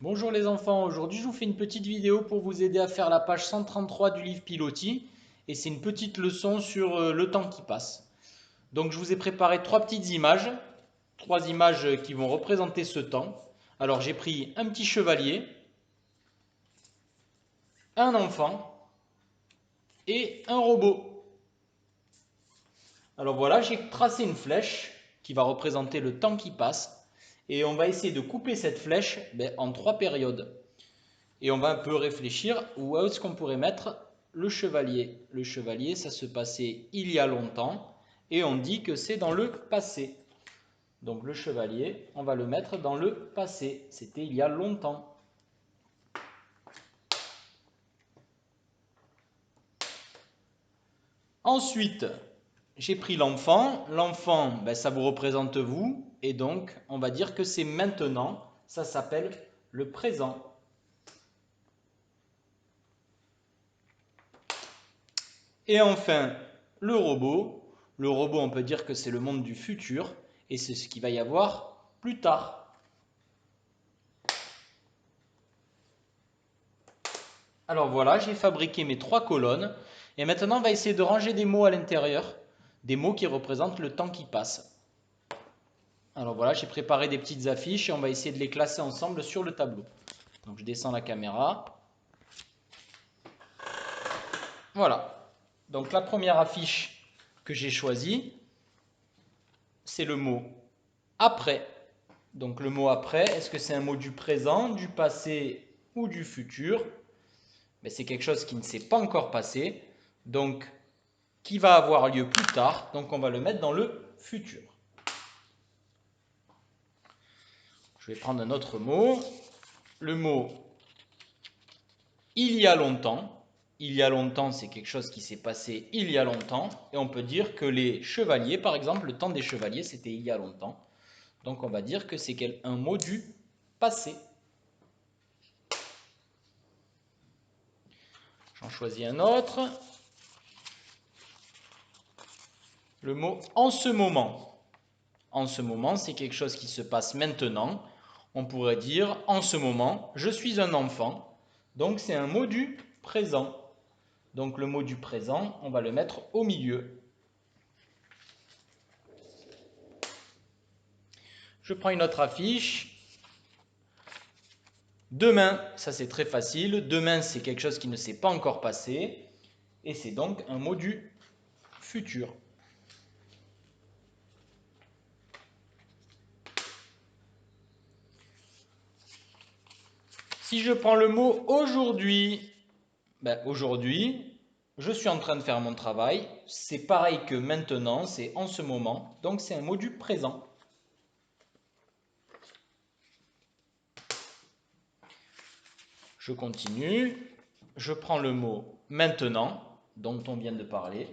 Bonjour les enfants, aujourd'hui je vous fais une petite vidéo pour vous aider à faire la page 133 du livre Pilotis et c'est une petite leçon sur le temps qui passe. Donc je vous ai préparé trois images qui vont représenter ce temps. Alors j'ai pris un petit chevalier, un enfant et un robot. Alors voilà, j'ai tracé une flèche qui va représenter le temps qui passe et on va essayer de couper cette flèche en trois périodes. Et on va un peu réfléchir où est-ce qu'on pourrait mettre le chevalier. Le chevalier, ça se passait il y a longtemps et on dit que c'est dans le passé. Donc le chevalier, on va le mettre dans le passé. C'était il y a longtemps. Ensuite, j'ai pris l'enfant. L'enfant, ça vous représente vous. Et donc, on va dire que c'est maintenant. Ça s'appelle le présent. Et enfin, le robot. Le robot, on peut dire que c'est le monde du futur et c'est ce qu'il va y avoir plus tard. Alors voilà, j'ai fabriqué mes trois colonnes et maintenant on va essayer de ranger des mots à l'intérieur, des mots qui représentent le temps qui passe. Alors voilà, j'ai préparé des petites affiches et on va essayer de les classer ensemble sur le tableau. Donc je descends la caméra. Voilà. Donc la première affiche que j'ai choisie, c'est le mot après. Donc le mot après, est-ce que c'est un mot du présent, du passé ou du futur? C'est quelque chose qui ne s'est pas encore passé, donc qui va avoir lieu plus tard, donc on va le mettre dans le futur. Je vais prendre un autre mot, le mot il y a longtemps. Il y a longtemps, c'est quelque chose qui s'est passé il y a longtemps, et on peut dire que les chevaliers, par exemple, le temps des chevaliers, c'était il y a longtemps. Donc on va dire que c'est un mot du passé. J'en choisis un autre. Le mot en ce moment. En ce moment, c'est quelque chose qui se passe maintenant. On pourrait dire en ce moment, je suis un enfant. Donc c'est un mot du présent. Donc le mot du présent, on va le mettre au milieu. Je prends une autre affiche. Demain, ça c'est très facile. Demain, c'est quelque chose qui ne s'est pas encore passé. Et c'est donc un mot du futur. Si je prends le mot aujourd'hui, aujourd'hui, je suis en train de faire mon travail. C'est pareil que maintenant, c'est en ce moment. Donc c'est un mot du présent. Je continue. Je prends le mot maintenant, dont on vient de parler.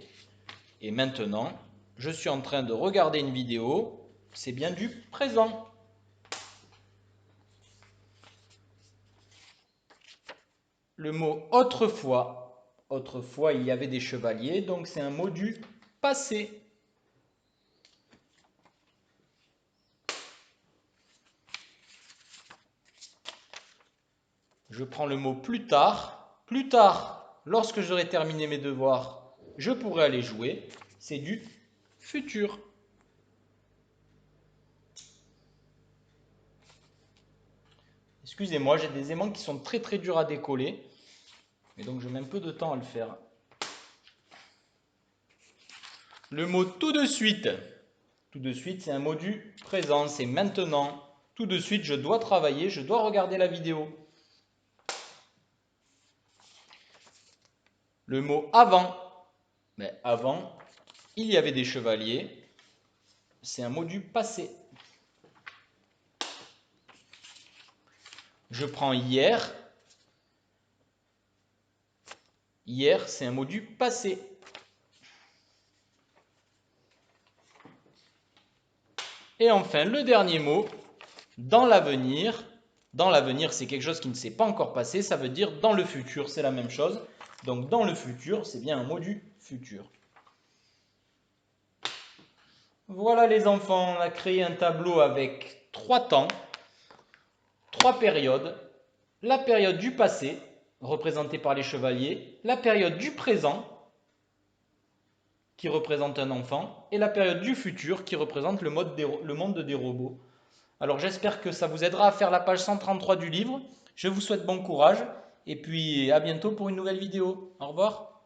Et maintenant, je suis en train de regarder une vidéo. C'est bien du présent. Le mot autrefois. Autrefois, il y avait des chevaliers, donc c'est un mot du passé. Je prends le mot plus tard. Plus tard, lorsque j'aurai terminé mes devoirs, je pourrai aller jouer. C'est du futur. Excusez-moi, j'ai des aimants qui sont très très durs à décoller. Et donc je mets un peu de temps à le faire. Le mot tout de suite. Tout de suite, c'est un mot du présent, c'est maintenant. Tout de suite, je dois travailler, je dois regarder la vidéo. Le mot avant. Avant, il y avait des chevaliers. C'est un mot du passé. Je prends hier. Hier, c'est un mot du passé. Et enfin, le dernier mot, dans l'avenir. Dans l'avenir, c'est quelque chose qui ne s'est pas encore passé. Ça veut dire dans le futur, c'est la même chose. Donc dans le futur, c'est bien un mot du futur. Voilà les enfants, on a créé un tableau avec trois temps, trois périodes. la période du passé, représentée par les chevaliers, la période du présent, qui représente un enfant, et la période du futur, qui représente le monde des robots. Alors j'espère que ça vous aidera à faire la page 133 du livre. Je vous souhaite bon courage, et puis à bientôt pour une nouvelle vidéo. Au revoir.